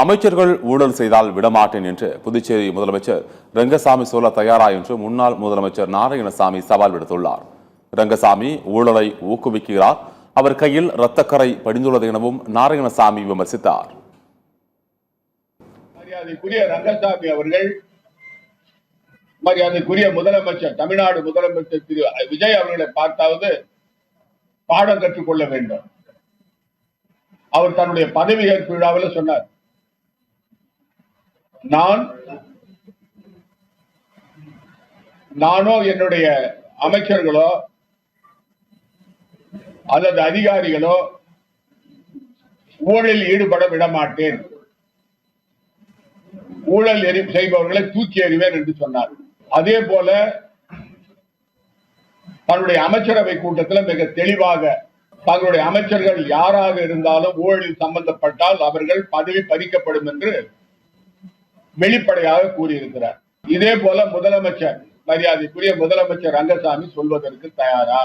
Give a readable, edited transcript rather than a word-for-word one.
அமைச்சர்கள் ஊழல் செய்தால் விடமாட்டேன் என்று புதுச்சேரி முதலமைச்சர் ரங்கசாமி சொல்ல தயாரா என்று முன்னாள் முதலமைச்சர் நாராயணசாமி சவால் விடுத்துள்ளார். ரங்கசாமி ஊழலை ஊக்குவிக்கிறார், அவர் கையில் இரத்தக்கரை படிந்துள்ளது எனவும் நாராயணசாமி விமர்சித்தார். மரியாதைக்குரிய ரங்கசாமி அவர்கள், மரியாதைக்குரிய முதலமைச்சர், தமிழ்நாடு முதலமைச்சர் திரு விஜய் அவர்களை பார்த்தாவது பாடம் கற்றுக்கொள்ள வேண்டும். அவர் தன்னுடைய பதவியேற்பு விழாவில் சொன்னார், நானோ என்னுடைய அமைச்சர்களோ அல்லது அதிகாரிகளோ ஊழலில் ஈடுபட விடமாட்டேன், ஊழல் செய்பவர்களை தூக்கி எறிவேன் என்று சொன்னார். அதே போல தன்னுடைய அமைச்சரவை கூட்டத்தில் மிக தெளிவாக தங்களுடைய அமைச்சர்கள் யாராக இருந்தாலும் ஊழலில் சம்பந்தப்பட்டால் அவர்கள் பதவி பறிக்கப்படும் என்று வெளிப்படையாக கூறியிருக்கிறார். இதே போல முதலமைச்சர், மரியாதைக்குரிய முதலமைச்சர் ரங்கசாமி சொல்வதற்கு தயாரா?